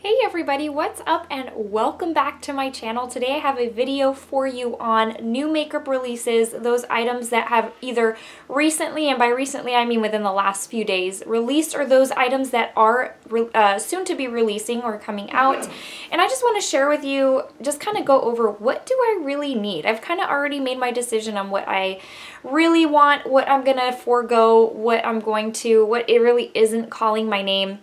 Hey everybody, what's up and welcome back to my channel. Today I have a video for you on new makeup releases, those items that have either recently, and by recently I mean within the last few days, released, or those items that are soon to be releasing or coming out. And I just want to share with you, just kind of go over what do I really need. I've kind of already made my decision on what I really want, what I'm going to forego, what it really isn't calling my name.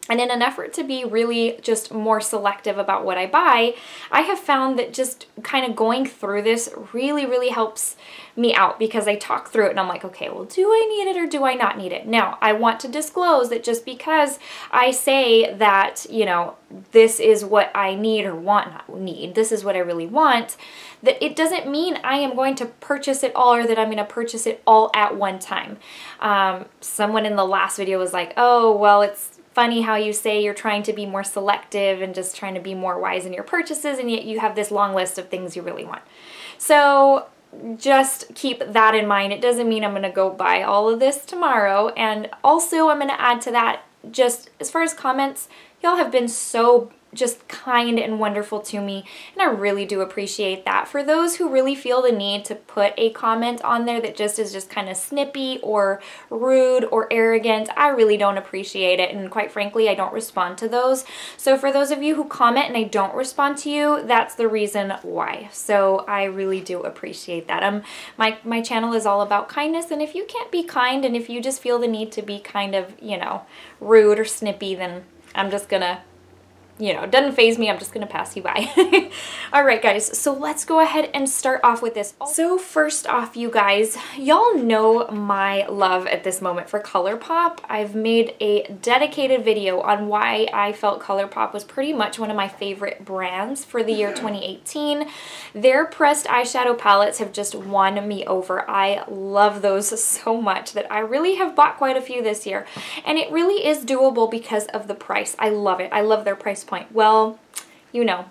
And in an effort to be really just more selective about what I buy, I have found that just kind of going through this really helps me out, because I talk through it and I'm like, okay, well, do I need it or do I not need it? Now, I want to disclose that just because I say that, you know, this is what I need or not need, this is what I really want, that it doesn't mean I am going to purchase it all or that I'm going to purchase it all at one time. Someone in the last video was like, oh, well, it's funny how you say you're trying to be more selective and just trying to be more wise in your purchases, and yet you have this long list of things you really want. So just keep that in mind. It doesn't mean I'm going to go buy all of this tomorrow. And also I'm going to add to that, just as far as comments, y'all have been so just kind and wonderful to me, and I really do appreciate that. For those who really feel the need to put a comment on there that just is just kind of snippy or rude or arrogant, I really don't appreciate it, and quite frankly I don't respond to those. So for those of you who comment and I don't respond to you, that's the reason why. So I really do appreciate that. My channel is all about kindness, and if you can't be kind and if you just feel the need to be kind of, you know, rude or snippy, then I'm just gonna, you know, it doesn't faze me, I'm just gonna pass you by. Alright guys, so let's go ahead and start off with this. So first off, you guys, y'all know my love at this moment for Colourpop. I've made a dedicated video on why I felt Colourpop was pretty much one of my favorite brands for the year 2018. Their pressed eyeshadow palettes have just won me over. I love those so much that I really have bought quite a few this year. And it really is doable because of the price. I love it. I love their price point. Well, you know,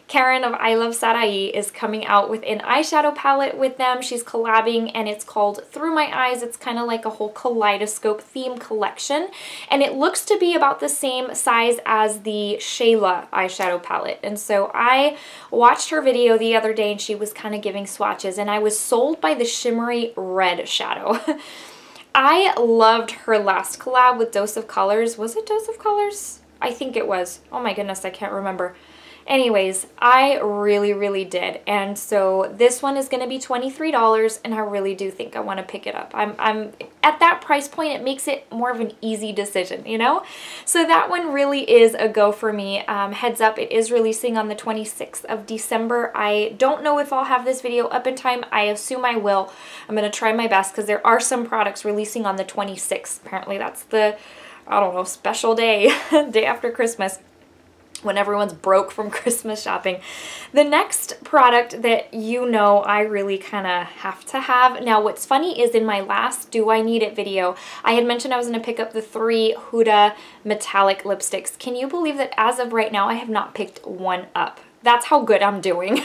Karen of iluvsarahii is coming out with an eyeshadow palette with them. She's collabing and it's called Through My Eyes. It's kind of like a whole kaleidoscope theme collection, and it looks to be about the same size as the Stila eyeshadow palette. And so I watched her video the other day and she was kind of giving swatches, and I was sold by the shimmery red shadow. I loved her last collab with Dose of Colors. Was it Dose of Colors? I think it was. Oh my goodness, I can't remember. Anyways, I really did. And so this one is going to be $23, and I really do think I want to pick it up. I'm at that price point, it makes it more of an easy decision, you know? So that one really is a go for me. Heads up, it is releasing on the 26th of December. I don't know if I'll have this video up in time. I assume I will. I'm going to try my best because there are some products releasing on the 26th. Apparently that's the, I don't know, special day, day after Christmas, when everyone's broke from Christmas shopping. The next product that you know I really kind of have to have. Now what's funny is in my last Do I Need It video, I had mentioned I was going to pick up the 3 Huda metallic lipsticks. Can you believe that as of right now I have not picked one up? That's how good I'm doing.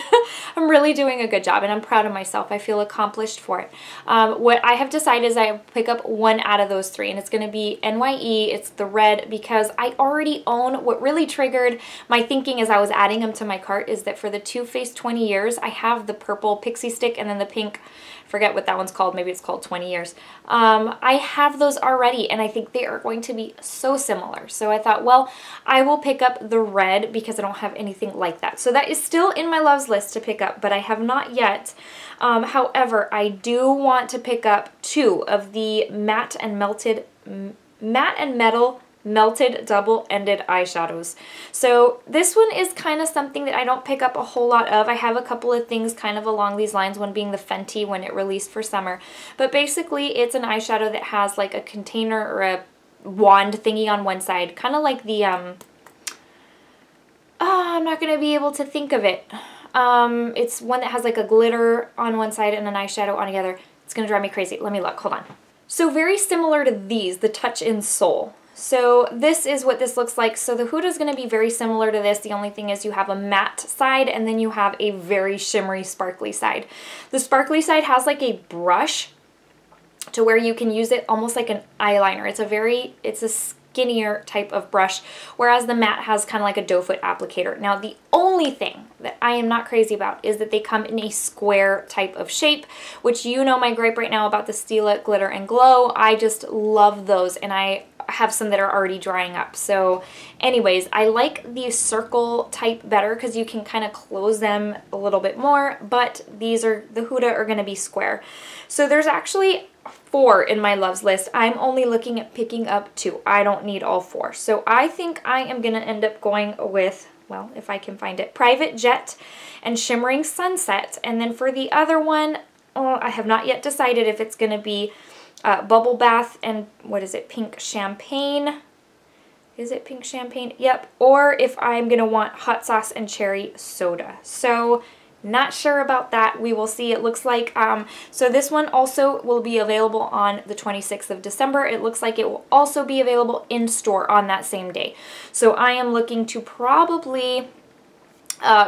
I'm really doing a good job, and I'm proud of myself. I feel accomplished for it. What I have decided is I pick up one out of those 3, and it's going to be NYE. It's the red, because I already own. What really triggered my thinking as I was adding them to my cart is that for the Too Faced 20 years, I have the purple pixie stick and then the pink, forget what that one's called, maybe it's called 20 years. I have those already, and I think they are going to be so similar. So I thought, well, I will pick up the red because I don't have anything like that. So that is still in my loves list to pick up, but I have not yet. However, I do want to pick up 2 of the matte and metal melted double-ended eyeshadows. So this one is kind of something that I don't pick up a whole lot of. I have a couple of things kind of along these lines, one being the Fenty when it released for summer. But basically it's an eyeshadow that has like a container or a wand thingy on one side, kind of like the I'm not going to be able to think of it. It's one that has like a glitter on one side and an eyeshadow on the other. It's going to drive me crazy. Let me look. Hold on. So very similar to these, the Touch in Soul. So this is what this looks like. So the Huda is going to be very similar to this. The only thing is you have a matte side and then you have a very shimmery, sparkly side. The sparkly side has like a brush to where you can use it almost like an eyeliner. It's a skinnier type of brush, whereas the matte has kind of like a doe foot applicator. Now, the only thing that I am not crazy about is that they come in a square type of shape, which you know my gripe right now about the Stila Glitter and Glow. I just love those, and I have some that are already drying up. So anyways, I like the circle type better because you can kind of close them a little bit more, but these are, the Huda are going to be square. So there's actually 4 in my loves list. I'm only looking at picking up 2. I don't need all 4. So I think I am going to end up going with, well, if I can find it, Private Jet and Shimmering Sunset. And then for the other one, I have not yet decided if it's going to be Bubble Bath and, what is it, Pink Champagne. Is it Pink Champagne? Yep. Or if I'm going to want Hot Sauce and Cherry Soda. So not sure about that. We will see. It looks like, so this one also will be available on the 26th of December. It looks like it will also be available in store on that same day. So I am looking to probably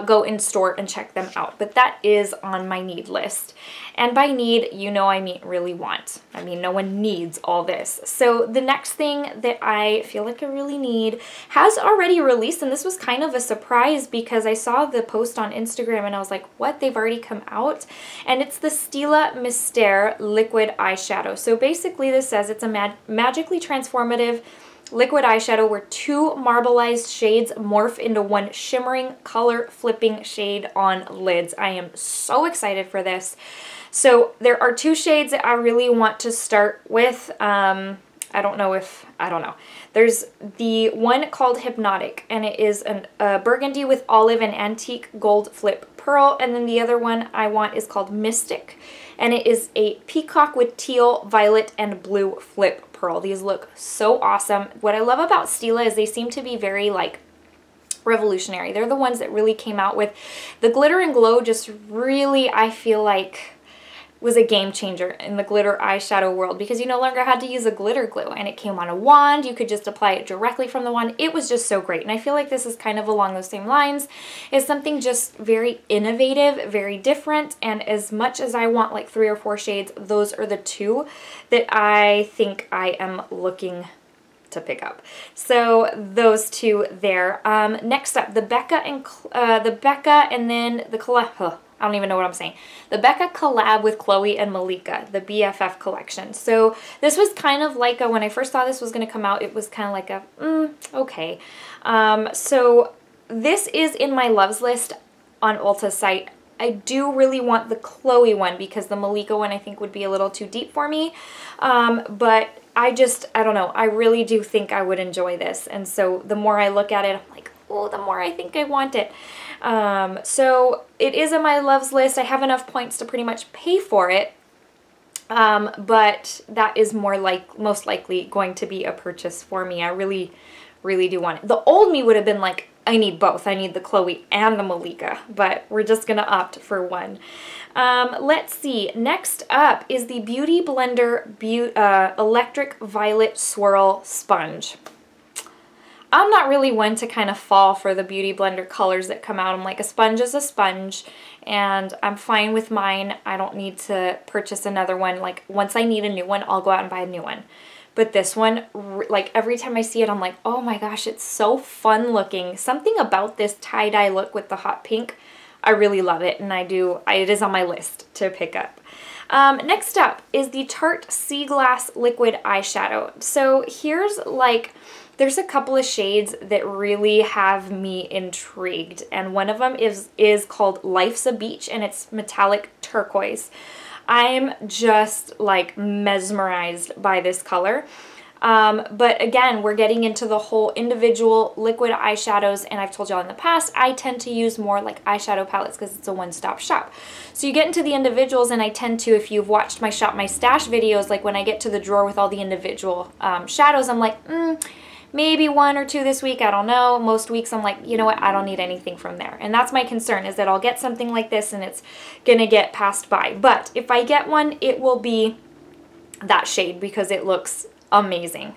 go in store and check them out. But that is on my need list. And by need, you know I mean really want. I mean, no one needs all this. So the next thing that I feel like I really need has already released, and this was kind of a surprise because I saw the post on Instagram and I was like, what? They've already come out? And it's the Stila Mystère Liquid Eyeshadow. So basically this says it's a magically transformative liquid eyeshadow where 2 marbleized shades morph into one shimmering color flipping shade on lids. I am so excited for this. So there are 2 shades that I really want to start with. I don't know. There's the one called Hypnotic, and it is a burgundy with olive and antique gold flip pearl. And then the other one I want is called Mystic, and it is a peacock with teal, violet, and blue flip pearl. These look so awesome. What I love about Stila is they seem to be very like revolutionary. They're the ones that really came out with the glitter and glow. Just really, I feel like, was a game changer in the glitter eyeshadow world because you no longer had to use a glitter glue, and it came on a wand. You could just apply it directly from the wand. It was just so great, and I feel like this is kind of along those same lines. It's something just very innovative, very different, and as much as I want like 3 or 4 shades, those are the 2 that I think I am looking to pick up. So those 2 there. Next up, the Becca and then the Colourpop. I don't even know what I'm saying. The Becca collab with Khloe and Malika, the BFF collection. So this was kind of like when I first thought this was going to come out, it was kind of like okay. So this is in my loves list on Ulta's site. I do really want the Khloe one because the Malika one I think would be a little too deep for me. But I don't know. I really do think I would enjoy this. And so the more I look at it, I'm like, oh, the more I think I want it. So it is on my loves list. I have enough points to pretty much pay for it. But that is most likely going to be a purchase for me. I really, really do want it. The old me would have been like, I need both. I need the Khloe and the Malika, but we're just going to opt for one. Let's see. Next up is the Beauty Blender Electric Violet Swirl Sponge. I'm not really one to kind of fall for the Beauty Blender colors that come out. I'm like, a sponge is a sponge, and I'm fine with mine. I don't need to purchase another one. Like, once I need a new one, I'll go out and buy a new one. But this one, like, every time I see it, I'm like, oh my gosh, it's so fun looking. Something about this tie-dye look with the hot pink, I really love it, and it is on my list to pick up. Next up is the Tarte Seaglass Liquid Eyeshadow. So here's like, there's a couple of shades that really have me intrigued, and one of them is called Life's a Beach, and it's metallic turquoise. I'm just like mesmerized by this color. But again, we're getting into the whole individual liquid eyeshadows, and I've told y'all in the past, I tend to use more like eyeshadow palettes because it's a one-stop shop. So you get into the individuals, and I tend to, if you've watched my Shop My Stash videos, like when I get to the drawer with all the individual shadows, I'm like, maybe 1 or 2 this week, I don't know. Most weeks I'm like, you know what, I don't need anything from there. And that's my concern, is that I'll get something like this and it's gonna get passed by. But if I get one, it will be that shade because it looks amazing.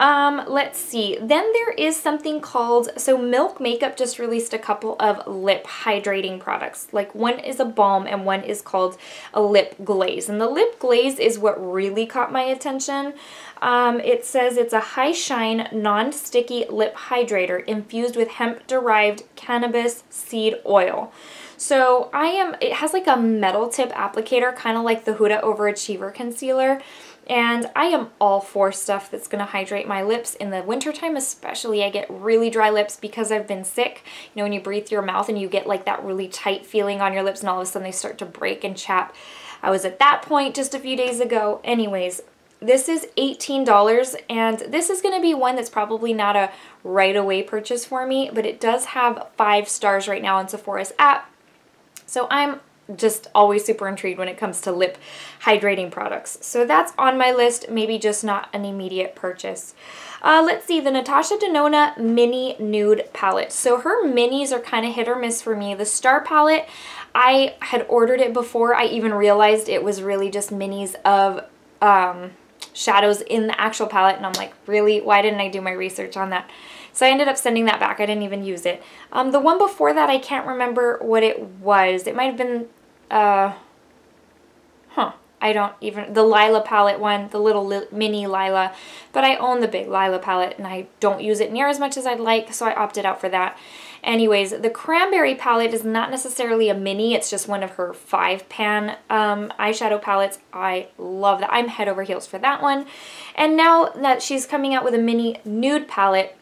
Let's see. Then there is something called, so Milk Makeup just released a couple of lip hydrating products. Like one is a balm and one is called a lip glaze. And the lip glaze is what really caught my attention. It says it's a high shine, non-sticky lip hydrator infused with hemp-derived cannabis seed oil. So it has like a metal tip applicator, kind of like the Huda Overachiever Concealer. And I am all for stuff that's going to hydrate my lips in the wintertime, especially. I get really dry lips because I've been sick. You know, when you breathe through your mouth and you get like that really tight feeling on your lips and all of a sudden they start to break and chap. I was at that point just a few days ago. Anyways, this is $18 and this is going to be one that's probably not a right away purchase for me, but it does have 5 stars right now on Sephora's app. So I'm just always super intrigued when it comes to lip hydrating products. So that's on my list, maybe just not an immediate purchase. Let's see, the Natasha Denona Mini Nude Palette. So her minis are kind of hit or miss for me. The Star Palette, I had ordered it before I even realized it was really just minis of shadows in the actual palette, and I'm like, really? Why didn't I do my research on that? So I ended up sending that back. I didn't even use it. The one before that, I can't remember what it was. It might have been I don't even, the Lila palette one, the little mini Lila, but I own the big Lila palette and I don't use it near as much as I'd like, so I opted out for that. Anyways, the Cranberry palette is not necessarily a mini, it's just one of her 5-pan eyeshadow palettes. I love that. I'm head over heels for that one. And now that she's coming out with a mini nude palette,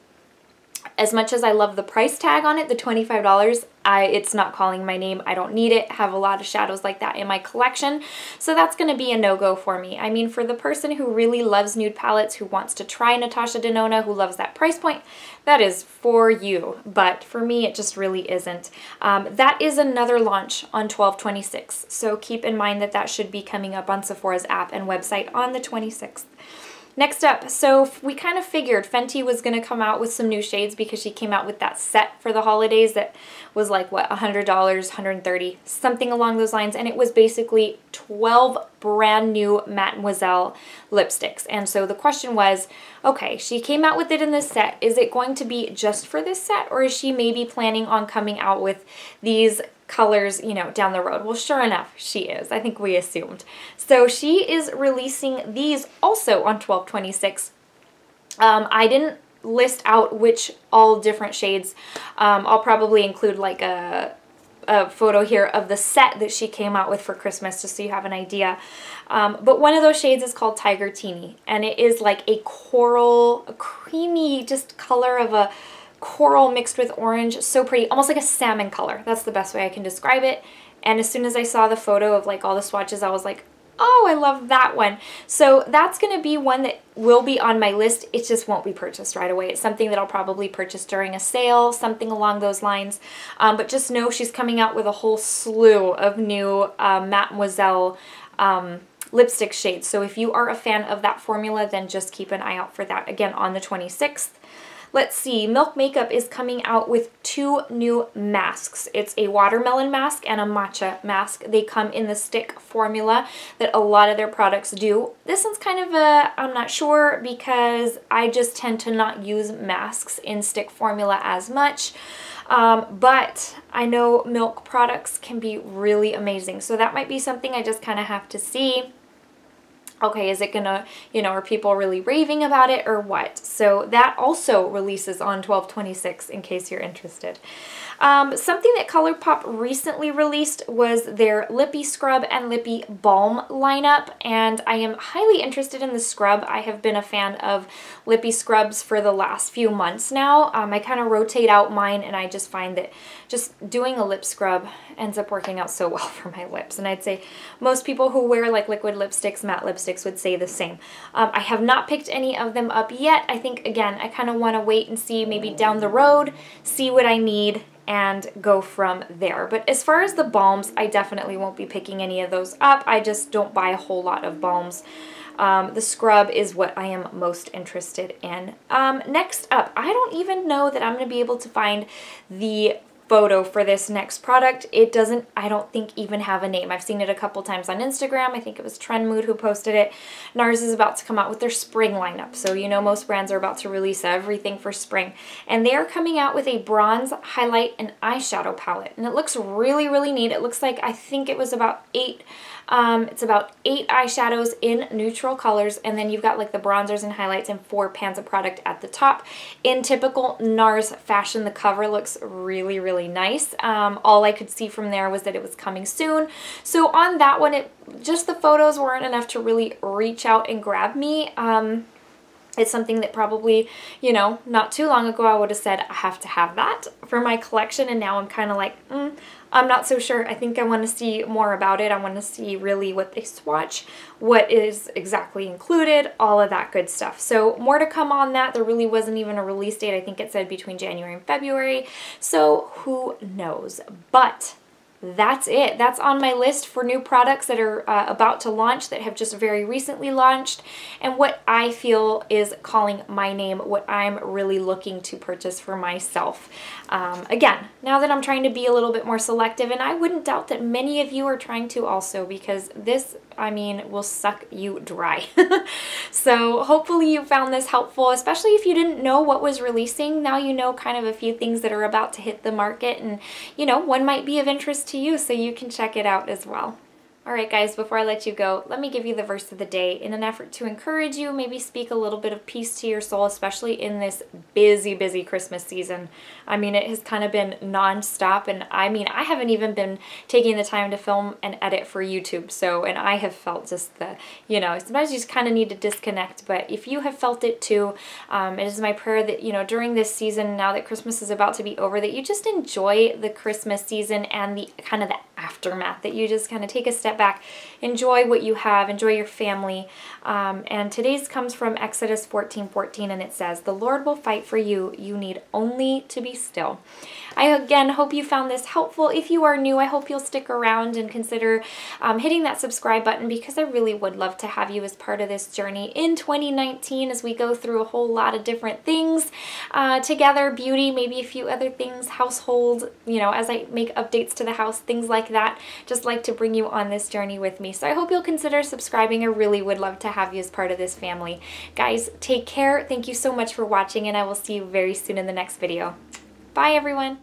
as much as I love the price tag on it, the $25, it's not calling my name. I don't need it. I have a lot of shadows like that in my collection, so that's going to be a no-go for me. I mean, for the person who really loves nude palettes, who wants to try Natasha Denona, who loves that price point, that is for you, but for me, it just really isn't. That is another launch on 12/26, so keep in mind that that should be coming up on Sephora's app and website on the 26th. Next up, so we kind of figured Fenty was going to come out with some new shades because she came out with that set for the holidays that was like, what, $100, $130, something along those lines. And it was basically 12 brand new Mattemoiselle lipsticks. And so the question was, okay, she came out with it in this set. Is it going to be just for this set, or is she maybe planning on coming out with these colors, you know, down the road? Well, sure enough, she is. I think we assumed. So she is releasing these also on 12/26. I didn't list out which all different shades. I'll probably include like a photo here of the set that she came out with for Christmas just so you have an idea. But one of those shades is called Tiger Tini, and it is like a coral, a creamy just color of a coral mixed with orange. So pretty, almost like a salmon color. That's the best way I can describe it. And as soon as I saw the photo of like all the swatches, I was like, oh, I love that one. So that's going to be one that will be on my list. It just won't be purchased right away. It's something that I'll probably purchase during a sale, something along those lines. But just know she's coming out with a whole slew of new Mattemoiselle lipstick shades. So if you are a fan of that formula, then just keep an eye out for that again on the 26th. Let's see, Milk Makeup is coming out with 2 new masks. It's a watermelon mask and a matcha mask. They come in the stick formula that a lot of their products do. This one's kind of I'm not sure, because I just tend to not use masks in stick formula as much. But I know Milk products can be really amazing. So that might be something I just kind of have to see. Okay, is it gonna, you know, are people really raving about it or what? So that also releases on 12/26 in case you're interested. Something that Colourpop recently released was their Lippie Scrub and Lippie Balm lineup, and I am highly interested in the scrub. I have been a fan of Lippie scrubs for the last few months now. I kind of rotate out mine, and I just find that just doing a lip scrub ends up working out so well for my lips. And I'd say most people who wear like liquid lipsticks, matte lipsticks, would say the same. I have not picked any of them up yet. I think, again, I kind of want to wait and see, maybe down the road, see what I need, and go from there. But as far as the balms, I definitely won't be picking any of those up. I just don't buy a whole lot of balms. The scrub is what I am most interested in. Next up, I don't even know that I'm going to be able to find the photo for this next product. It doesn't, I don't think, even have a name. I've seen it a couple times on Instagram. I think it was Trend Mood who posted it. NARS is about to come out with their spring lineup. So you know most brands are about to release everything for spring. And they are coming out with a bronze, highlight, and eyeshadow palette. And it looks really, really neat. It looks like, I think it was about 8 eyeshadows in neutral colors, and then you've got like the bronzers and highlights and 4 pans of product at the top. In typical NARS fashion, the cover looks really, really nice. All I could see from there was that it was coming soon. So on that one, just the photos weren't enough to really reach out and grab me. It's something that probably, you know, not too long ago I would have said I have to have that for my collection, and now I'm kind of like, I'm not so sure. I think I want to see more about it. I want to see really what they swatch, what is exactly included, all of that good stuff. So more to come on that. There really wasn't even a release date. I think it said between January and February. So who knows? But that's it. That's on my list for new products that are about to launch, that have just very recently launched, and what I feel is calling my name, what I'm really looking to purchase for myself. Again, now that I'm trying to be a little bit more selective, and I wouldn't doubt that many of you are trying to also, because this, I mean, will suck you dry. So hopefully you found this helpful, especially if you didn't know what was releasing. Now you know kind of a few things that are about to hit the market, and you know, one might be of interest to you, so you can check it out as well. Alright guys, before I let you go, let me give you the verse of the day in an effort to encourage you, maybe speak a little bit of peace to your soul, especially in this busy, busy Christmas season. I mean, it has kind of been non-stop, and I mean, I haven't even been taking the time to film and edit for YouTube, so, and I have felt just the, you know, sometimes you just kind of need to disconnect, but if you have felt it too, it is my prayer that, you know, during this season, now that Christmas is about to be over, that you just enjoy the Christmas season and the kind of the aftermath, that you just kind of take a step back, enjoy what you have, enjoy your family. And today's comes from Exodus 14:14, and it says, "The Lord will fight for you. You need only to be still." I again hope you found this helpful. If you are new, I hope you'll stick around and consider hitting that subscribe button, because I really would love to have you as part of this journey in 2019 as we go through a whole lot of different things together, beauty, maybe a few other things, household, you know, as I make updates to the house, things like that. Just like to bring you on this journey with me. So I hope you'll consider subscribing. I really would love to have you as part of this family. Guys, take care. Thank you so much for watching, and I will see you very soon in the next video. Bye everyone.